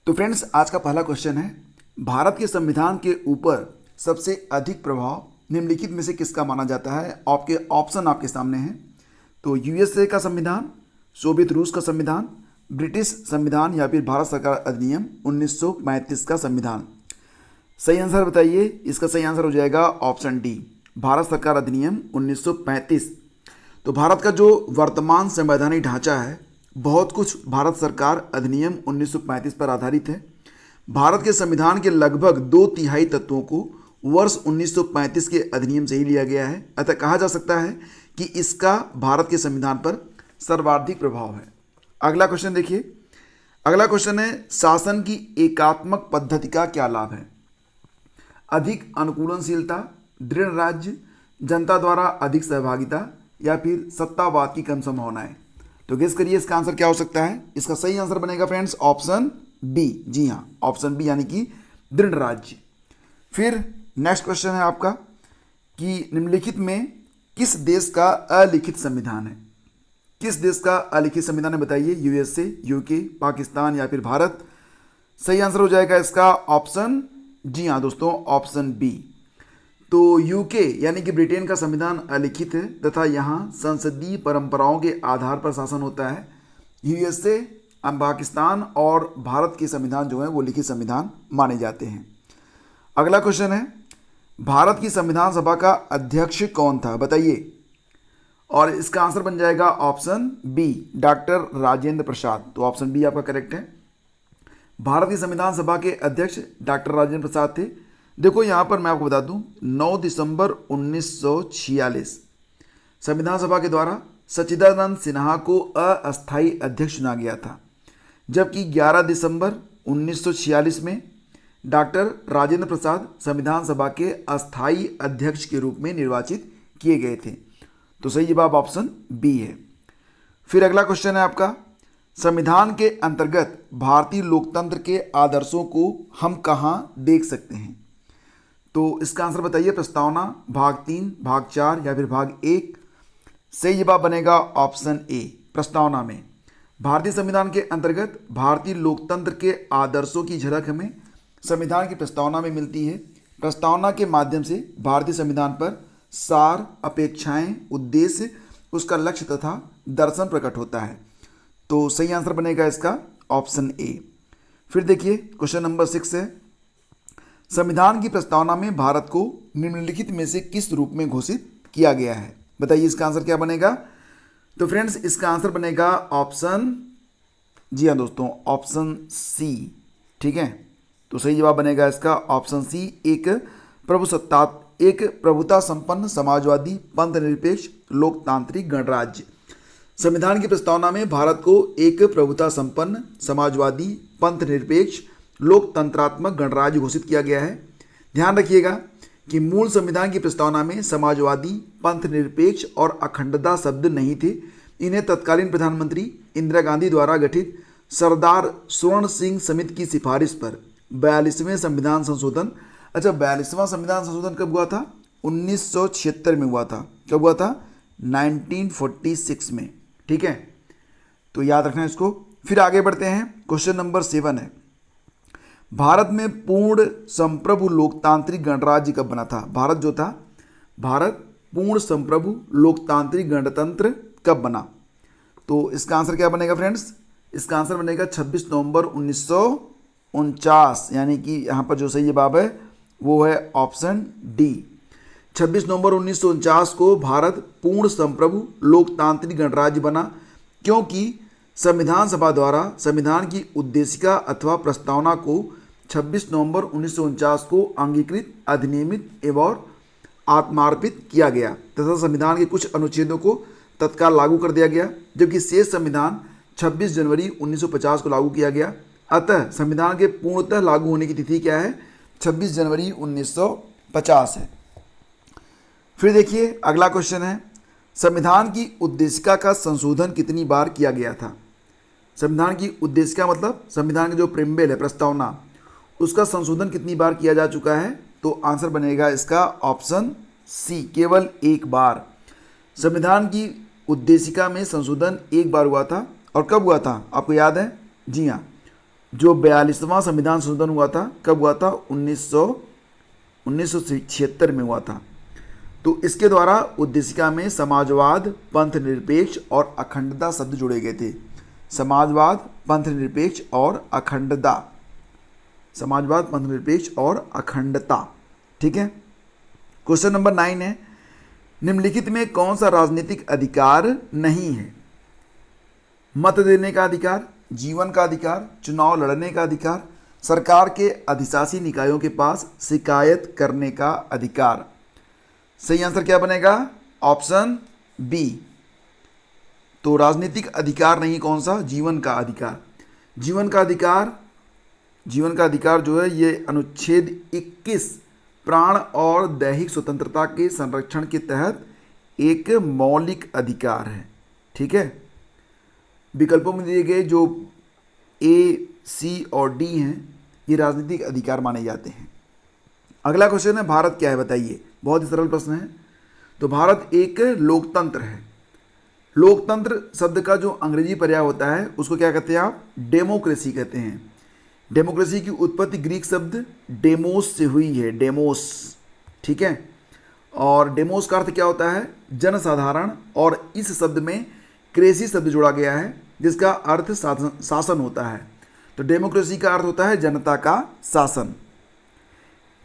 तो फ्रेंड्स, आज का पहला क्वेश्चन है, भारत के संविधान के ऊपर सबसे अधिक प्रभाव निम्नलिखित में से किसका माना जाता है। आपके ऑप्शन आपके सामने हैं। तो यूएसए का संविधान, सोवियत रूस का संविधान, ब्रिटिश संविधान या फिर भारत सरकार अधिनियम 1935 का संविधान। सही आंसर बताइए। इसका सही आंसर हो जाएगा ऑप्शन डी, भारत सरकार अधिनियम 1935। तो भारत का जो वर्तमान संवैधानिक ढांचा है, बहुत कुछ भारत सरकार अधिनियम 1935 पर आधारित है। भारत के संविधान के लगभग 2/3 तत्वों को वर्ष 1935 के अधिनियम से ही लिया गया है। अतः कहा जा सकता है कि इसका भारत के संविधान पर सर्वाधिक प्रभाव है। अगला क्वेश्चन देखिए। अगला क्वेश्चन है, शासन की एकात्मक पद्धति का क्या लाभ है। अधिक अनुकूलनशीलता, दृढ़ राज्य, जनता द्वारा अधिक सहभागिता या फिर सत्तावाद की कम संभावनाएं। तो गेस करिए इसका आंसर क्या हो सकता है। इसका सही आंसर बनेगा फ्रेंड्स ऑप्शन बी। जी हाँ, ऑप्शन बी यानी कि दृढ़ राज्य। फिर नेक्स्ट क्वेश्चन है आपका कि निम्नलिखित में किस देश का अलिखित संविधान है। किस देश का अलिखित संविधान है बताइए। यूएसए, यूके, पाकिस्तान या फिर भारत। सही आंसर हो जाएगा इसका ऑप्शन, जी हाँ दोस्तों, ऑप्शन बी। तो यूके यानी कि ब्रिटेन का संविधान अलिखित है तथा यहाँ संसदीय परंपराओं के आधार पर शासन होता है। यूएसए, पाकिस्तान और भारत के संविधान जो है वो लिखित संविधान माने जाते हैं। अगला क्वेश्चन है, भारत की संविधान सभा का अध्यक्ष कौन था बताइए। और इसका आंसर बन जाएगा option B, doctor Rajendra Prasad. तो ऑप्शन बी आपका करेक्ट है। भारत की संविधान सभा के अध्यक्ष डॉक्टर राजेंद्र प्रसाद थे। देखो यहाँ पर मैं आपको बता दूं, 9 दिसंबर 1946 संविधान सभा के द्वारा सच्चिदानंद सिन्हा को अस्थायी अध्यक्ष चुना गया था, जबकि 11 दिसंबर 1946 में डॉक्टर राजेंद्र प्रसाद संविधान सभा के अस्थायी अध्यक्ष के रूप में निर्वाचित किए गए थे। तो सही जवाब ऑप्शन बी है। फिर अगला क्वेश्चन है आपका, संविधान के अंतर्गत भारतीय लोकतंत्र के आदर्शों को हम कहाँ देख सकते हैं। तो इसका आंसर बताइए। प्रस्तावना, भाग 3, भाग 4 या फिर भाग 1। सही जवाब बनेगा ऑप्शन ए, प्रस्तावना में। भारतीय संविधान के अंतर्गत भारतीय लोकतंत्र के आदर्शों की झलक हमें संविधान की प्रस्तावना में मिलती है। प्रस्तावना के माध्यम से भारतीय संविधान पर सार, अपेक्षाएं, उद्देश्य, उसका लक्ष्य तथा दर्शन प्रकट होता है। तो सही आंसर बनेगा इसका ऑप्शन ए। फिर देखिए क्वेश्चन नंबर 6 है, संविधान की प्रस्तावना में भारत को निम्नलिखित में से किस रूप में घोषित किया गया है बताइए। इसका आंसर क्या बनेगा। तो फ्रेंड्स इसका आंसर बनेगा ऑप्शन, जी हाँ दोस्तों, ऑप्शन सी। ठीक है, तो सही जवाब बनेगा इसका ऑप्शन सी, एक प्रभुता संपन्न समाजवादी पंथ निरपेक्ष लोकतांत्रिक गणराज्य। संविधान की प्रस्तावना में भारत को एक प्रभुता संपन्न समाजवादी पंथ निरपेक्ष लोकतंत्रात्मक गणराज्य घोषित किया गया है। ध्यान रखिएगा कि मूल संविधान की प्रस्तावना में समाजवादी, पंथ निरपेक्ष और अखंडता शब्द नहीं थे। इन्हें तत्कालीन प्रधानमंत्री इंदिरा गांधी द्वारा गठित सरदार स्वर्ण सिंह समिति की सिफारिश पर 42वें संविधान संशोधन, 42वां संविधान संशोधन कब हुआ था। 1976 में हुआ था। कब हुआ था। 1946 में। ठीक है, तो याद रखना इसको। फिर आगे बढ़ते हैं। क्वेश्चन नंबर 7 है, भारत में पूर्ण संप्रभु लोकतांत्रिक गणराज्य कब बना था। भारत जो था, भारत पूर्ण संप्रभु लोकतांत्रिक गणतंत्र कब बना। तो इसका आंसर क्या बनेगा फ्रेंड्स। इसका आंसर बनेगा 26 नवंबर 1949, यानी कि यहाँ पर जो सही जवाब है वो है ऑप्शन डी। 26 नवंबर 1949 को भारत पूर्ण संप्रभु लोकतांत्रिक गणराज्य बना, क्योंकि संविधान सभा द्वारा संविधान की उद्देशिका अथवा प्रस्तावना को 26 नवंबर 1949 को अंगीकृत, अधिनियमित एवं आत्मार्पित किया गया तथा संविधान के कुछ अनुच्छेदों को तत्काल लागू कर दिया गया, जबकि शेष संविधान 26 जनवरी 1950 को लागू किया गया। अतः संविधान के पूर्णतः लागू होने की तिथि क्या है, 26 जनवरी 1950 है। फिर देखिए अगला क्वेश्चन है, संविधान की उद्देशिका का संशोधन कितनी बार किया गया था। संविधान की उद्देशिका मतलब संविधान की जो प्रिम्बल है, प्रस्तावना, उसका संशोधन कितनी बार किया जा चुका है। तो आंसर बनेगा इसका ऑप्शन सी, केवल एक बार। संविधान की उद्देशिका में संशोधन एक बार हुआ था। और कब हुआ था आपको याद है। जी हाँ, जो 42वां संविधान संशोधन हुआ था, कब हुआ था? 1976 में हुआ था। तो इसके द्वारा उद्देशिका में समाजवाद, पंथ निरपेक्ष और अखंडता शब्द जुड़े गए थे। समाजवाद, पंथ निरपेक्ष और अखंडता। समाजवाद, पंथ निरपेक्ष और अखंडता। ठीक है। क्वेश्चन नंबर 9 है, निम्नलिखित में कौन सा राजनीतिक अधिकार नहीं है? मत देने का अधिकार, जीवन का अधिकार, चुनाव लड़ने का अधिकार, सरकार के अधिशासी निकायों के पास शिकायत करने का अधिकार। सही आंसर क्या बनेगा? Option B. तो राजनीतिक अधिकार नहीं, कौन सा? जीवन का अधिकार। जीवन का अधिकार, जीवन का अधिकार जो है ये अनुच्छेद 21 प्राण और दैहिक स्वतंत्रता के संरक्षण के तहत एक मौलिक अधिकार है। ठीक है। विकल्पों में दिए गए जो ए, सी और डी हैं, ये राजनीतिक अधिकार माने जाते हैं। अगला क्वेश्चन है, भारत क्या है बताइए? बहुत ही सरल प्रश्न है। तो भारत एक लोकतंत्र है। लोकतंत्र शब्द का जो अंग्रेजी पर्याय होता है उसको क्या कहते हैं आप? डेमोक्रेसी कहते हैं। डेमोक्रेसी की उत्पत्ति ग्रीक शब्द डेमोस से हुई है, डेमोस। ठीक है। और डेमोस का अर्थ क्या होता है? जनसाधारण। और इस शब्द में क्रेसी शब्द जोड़ा गया है जिसका अर्थ शासन होता है। तो डेमोक्रेसी का अर्थ होता है जनता का शासन।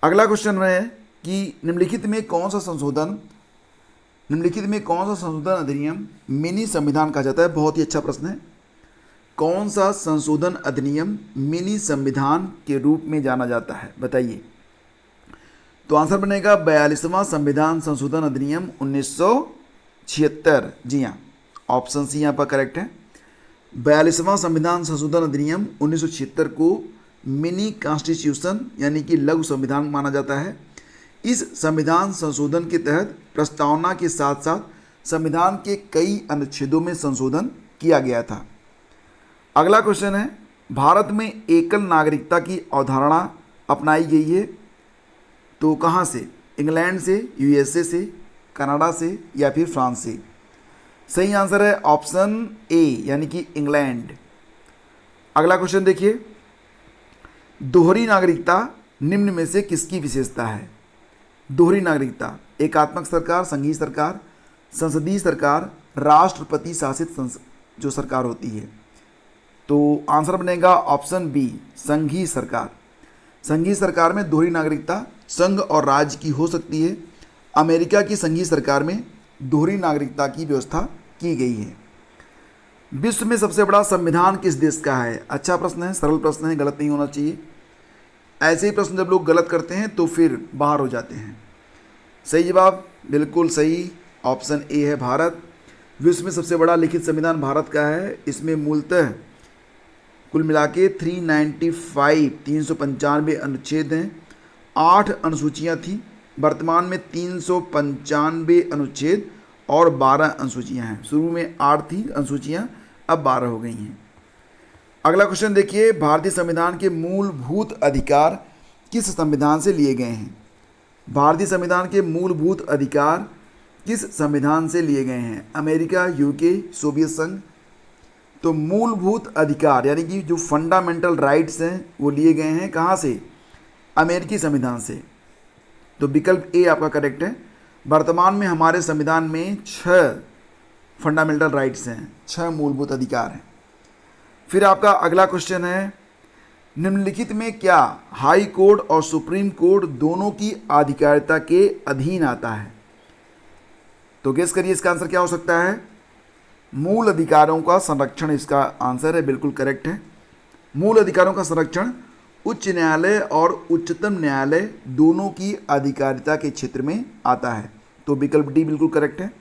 अगला क्वेश्चन है कि निम्नलिखित में कौन सा संशोधन अधिनियम मिनी संविधान कहा जाता है? बहुत ही अच्छा प्रश्न है। कौन सा संशोधन अधिनियम मिनी संविधान के रूप में जाना जाता है बताइए? तो आंसर बनेगा 42वां संविधान संशोधन अधिनियम 1976। जी हाँ, ऑप्शन सी यहाँ पर करेक्ट है। 42वां संविधान संशोधन अधिनियम 1976 को मिनी कॉन्स्टिट्यूशन यानी कि लघु संविधान माना जाता है। इस संविधान संशोधन के तहत प्रस्तावना के साथ साथ संविधान के कई अनुच्छेदों में संशोधन किया गया था। अगला क्वेश्चन है, भारत में एकल नागरिकता की अवधारणा अपनाई गई है तो कहाँ से? इंग्लैंड से, यूएसए से, कनाडा से या फिर फ्रांस से? सही आंसर है ऑप्शन ए यानी कि इंग्लैंड। अगला क्वेश्चन देखिए, दोहरी नागरिकता निम्न में से किसकी विशेषता है? दोहरी नागरिकता एकात्मक सरकार, संघीय सरकार, संसदीय सरकार, राष्ट्रपति शासित जो सरकार होती है। तो आंसर बनेगा ऑप्शन बी, संघीय सरकार। संघीय सरकार में दोहरी नागरिकता संघ और राज्य की हो सकती है। अमेरिका की संघीय सरकार में दोहरी नागरिकता की व्यवस्था की गई है। विश्व में सबसे बड़ा संविधान किस देश का है? अच्छा प्रश्न है, सरल प्रश्न है, गलत नहीं होना चाहिए। ऐसे ही प्रश्न जब लोग गलत करते हैं तो फिर बाहर हो जाते हैं। सही जवाब बिल्कुल सही, ऑप्शन ए है भारत। विश्व में सबसे बड़ा लिखित संविधान भारत का है। इसमें मूलतः कुल मिला के 395 अनुच्छेद हैं, 8 अनुसूचियाँ थीं। वर्तमान में 395 अनुच्छेद और 12 अनुसूचियाँ हैं। शुरू में 8 थी अनुसूचियाँ, अब 12 हो गई हैं। अगला क्वेश्चन देखिए, भारतीय संविधान के मूलभूत अधिकार किस संविधान से लिए गए हैं? भारतीय संविधान के मूलभूत अधिकार किस संविधान से लिए गए हैं? अमेरिका, यूके, सोवियत संघ? तो मूलभूत अधिकार यानी कि जो फंडामेंटल राइट्स हैं वो लिए गए हैं कहाँ से? अमेरिकी संविधान से। तो विकल्प ए आपका करेक्ट है। वर्तमान में हमारे संविधान में 6 फंडामेंटल राइट्स हैं, 6 मूलभूत अधिकार हैं। फिर आपका अगला क्वेश्चन है, निम्नलिखित में क्या हाई कोर्ट और सुप्रीम कोर्ट दोनों की आधिकारिता के अधीन आता है? तो गेस करिए इसका आंसर क्या हो सकता है? मूल अधिकारों का संरक्षण इसका आंसर है, बिल्कुल करेक्ट है। मूल अधिकारों का संरक्षण उच्च न्यायालय और उच्चतम न्यायालय दोनों की अधिकारिता के क्षेत्र में आता है। तो विकल्प डी बिल्कुल करेक्ट है।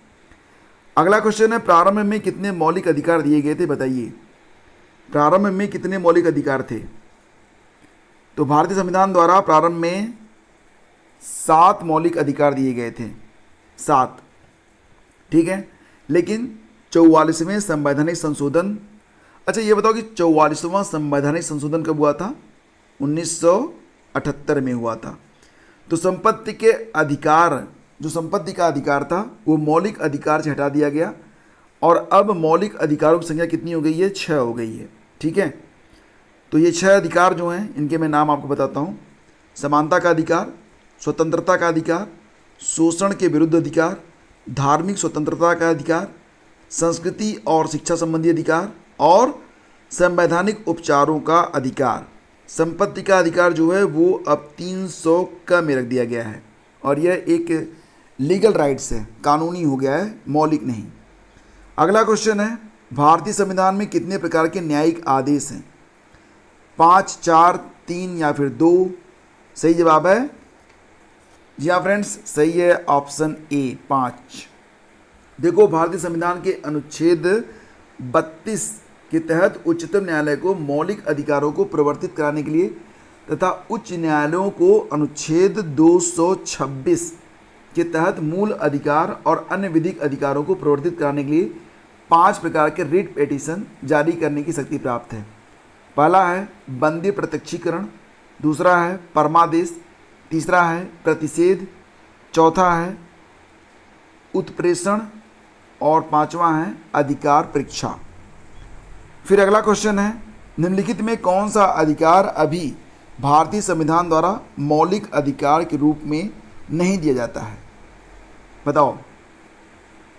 अगला क्वेश्चन है, प्रारंभ में कितने मौलिक अधिकार दिए गए थे बताइए? प्रारंभ में कितने मौलिक अधिकार थे? तो भारतीय संविधान द्वारा प्रारंभ में 7 मौलिक अधिकार दिए गए थे, 7। ठीक है। लेकिन 44वें संवैधानिक संशोधन, अच्छा ये बताओ कि 44वां संवैधानिक संशोधन कब हुआ था? 1978 में हुआ था। तो संपत्ति के अधिकार, जो संपत्ति का अधिकार था वो मौलिक अधिकार से हटा दिया गया और अब मौलिक अधिकारों की संख्या कितनी हो गई है? 6 हो गई है। ठीक है। तो ये 6 अधिकार जो हैं इनके मैं नाम आपको बताता हूँ। समानता का अधिकार, स्वतंत्रता का अधिकार, शोषण के विरुद्ध अधिकार, धार्मिक स्वतंत्रता का अधिकार, संस्कृति और शिक्षा संबंधी अधिकार और संवैधानिक उपचारों का अधिकार। संपत्ति का अधिकार जो है वो अब 300 क में रख दिया गया है और यह एक लीगल राइट्स है, कानूनी हो गया है, मौलिक नहीं। अगला क्वेश्चन है, भारतीय संविधान में कितने प्रकार के न्यायिक आदेश हैं? 5, 4, 3 या फिर 2? सही जवाब है जी हाँ फ्रेंड्स, सही है ऑप्शन ए 5। देखो, भारतीय संविधान के अनुच्छेद 32 के तहत उच्चतम न्यायालय को मौलिक अधिकारों को प्रवर्तित कराने के लिए तथा उच्च न्यायालयों को अनुच्छेद 226 के तहत मूल अधिकार और अन्य विधिक अधिकारों को प्रवर्तित कराने के लिए 5 प्रकार के रिट पिटीशन जारी करने की शक्ति प्राप्त है। पहला है बंदी प्रत्यक्षीकरण, दूसरा है परमादेश, तीसरा है प्रतिषेध, चौथा है उत्प्रेषण और पांचवा है अधिकार परीक्षा। फिर अगला क्वेश्चन है, निम्नलिखित में कौन सा अधिकार अभी भारतीय संविधान द्वारा मौलिक अधिकार के रूप में नहीं दिया जाता है? बताओ।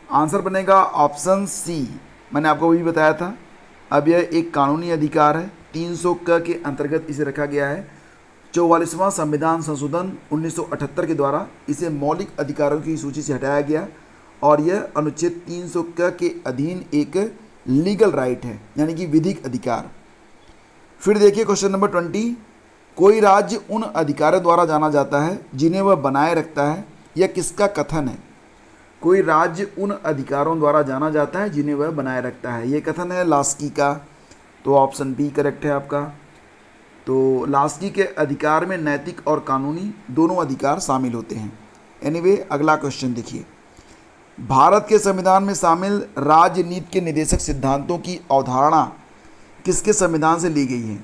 आंसर बनेगा ऑप्शन सी। मैंने आपको वही बताया था। अब यह एक कानूनी अधिकार है, 300 क के अंतर्गत इसे रखा गया है। 44वां संविधान संशोधन 1978 के द्वारा इसे मौलिक अधिकारों की सूची से हटाया गया और यह अनुच्छेद 300 क के अधीन एक लीगल राइट है, यानी कि विधिक अधिकार। फिर देखिए क्वेश्चन नंबर 20, कोई राज्य उन अधिकारों द्वारा जाना जाता है जिन्हें वह बनाए रखता है, यह किसका कथन है? कोई राज्य उन अधिकारों द्वारा जाना जाता है जिन्हें वह बनाए रखता है, ये कथन है लास्की का। तो ऑप्शन बी करेक्ट है आपका। तो लास्की के अधिकार में नैतिक और कानूनी दोनों अधिकार शामिल होते हैं। एनीवे, अगला क्वेश्चन देखिए, भारत के संविधान में शामिल राजनीति के निदेशक सिद्धांतों की अवधारणा किसके संविधान से ली गई है?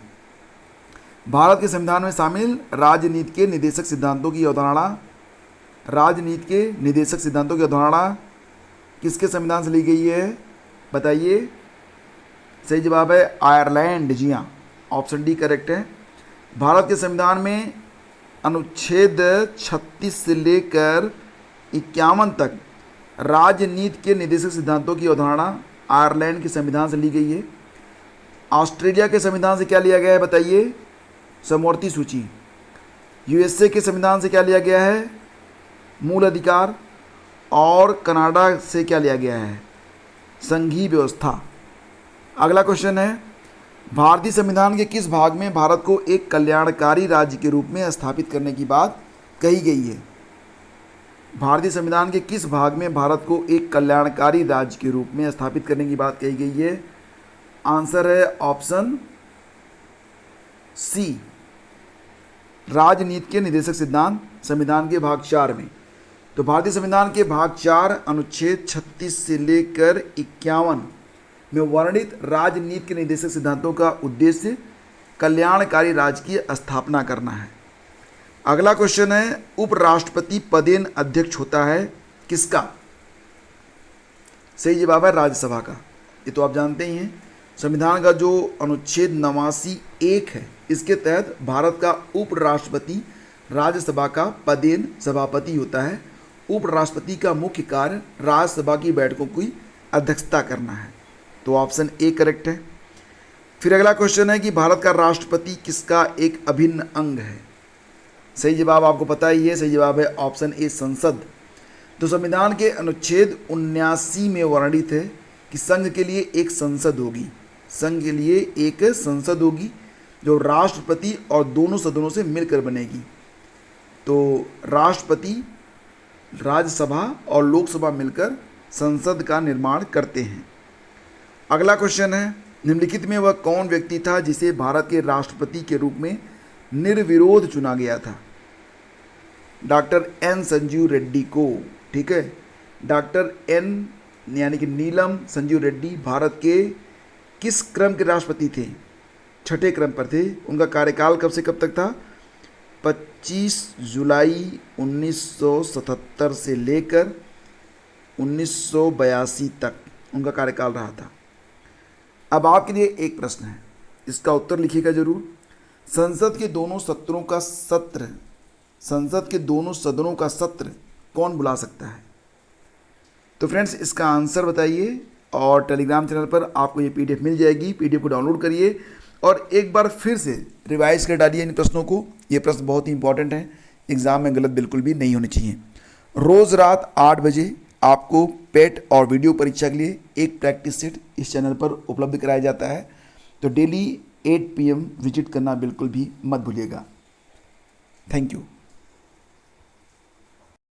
भारत के संविधान में शामिल राजनीति के निदेशक सिद्धांतों की अवधारणा किसके संविधान से ली गई है? बताइए। सही जवाब है आयरलैंड। जी हाँ, ऑप्शन डी करेक्ट है। भारत के संविधान में अनुच्छेद 36 से लेकर 51 तक राजनीति के निदेशक सिद्धांतों की अवधारणा आयरलैंड के संविधान से ली गई है। ऑस्ट्रेलिया के संविधान से क्या लिया गया है? बताइए। समवर्ती सूची। यूएसए के संविधान से क्या लिया गया है? मूल अधिकार। और कनाडा से क्या लिया गया है? संघीय व्यवस्था। अगला क्वेश्चन है, भारतीय संविधान के किस भाग में भारत को एक कल्याणकारी राज्य के रूप में स्थापित करने की बात कही गई है? भारतीय संविधान के किस भाग में भारत को एक कल्याणकारी राज्य के रूप में स्थापित करने की बात कही गई है? आंसर है ऑप्शन सी, राजनीति के निदेशक सिद्धांत, संविधान के भाग 4 में। तो भारतीय संविधान के भाग 4 अनुच्छेद 36 से लेकर 51 में वर्णित राजनीति के निदेशक सिद्धांतों का उद्देश्य कल्याणकारी राज्य की स्थापना करना है। अगला क्वेश्चन है, उपराष्ट्रपति पदेन अध्यक्ष होता है किसका? सही जवाब है राज्यसभा का। ये तो आप जानते ही हैं। संविधान का जो अनुच्छेद 89(1) है, इसके तहत भारत का उपराष्ट्रपति राज्यसभा का पदेन सभापति होता है। उपराष्ट्रपति का मुख्य कार्य राज्यसभा की बैठकों की अध्यक्षता करना है। तो ऑप्शन ए करेक्ट है। फिर अगला क्वेश्चन है कि भारत का राष्ट्रपति किसका एक अभिन्न अंग है? सही जवाब आपको पता ही है। सही जवाब है ऑप्शन ए, संसद। तो संविधान के अनुच्छेद 79 में वर्णित है कि संघ के लिए एक संसद होगी। संघ के लिए एक संसद होगी जो राष्ट्रपति और दोनों सदनों से मिलकर बनेगी। तो राष्ट्रपति, राज्यसभा और लोकसभा मिलकर संसद का निर्माण करते हैं। अगला क्वेश्चन है, निम्नलिखित में वह कौन व्यक्ति था जिसे भारत के राष्ट्रपति के रूप में निर्विरोध चुना गया था? डॉक्टर एन संजीव रेड्डी को। ठीक है, डॉक्टर एन यानी कि नीलम संजीव रेड्डी भारत के किस क्रम के राष्ट्रपति थे? 6ठे क्रम पर थे। उनका कार्यकाल कब से कब तक था? 25 जुलाई 1977 से लेकर 1982 तक उनका कार्यकाल रहा था। अब आपके लिए एक प्रश्न है, इसका उत्तर लिखिएगा जरूर। संसद के दोनों सदनों का सत्र कौन बुला सकता है? तो फ्रेंड्स इसका आंसर बताइए और टेलीग्राम चैनल पर आपको ये पीडीएफ मिल जाएगी। पीडीएफ को डाउनलोड करिए और एक बार फिर से रिवाइज कर डालिए इन प्रश्नों को। ये प्रश्न बहुत ही इंपॉर्टेंट है, एग्जाम में गलत बिल्कुल भी नहीं होने चाहिए। रोज़ रात 8 बजे आपको पेट और वीडियो परीक्षा के लिए एक प्रैक्टिस सेट इस चैनल पर उपलब्ध कराया जाता है, तो डेली 8 PM विजिट करना बिल्कुल भी मत भूलिएगा। Thank you.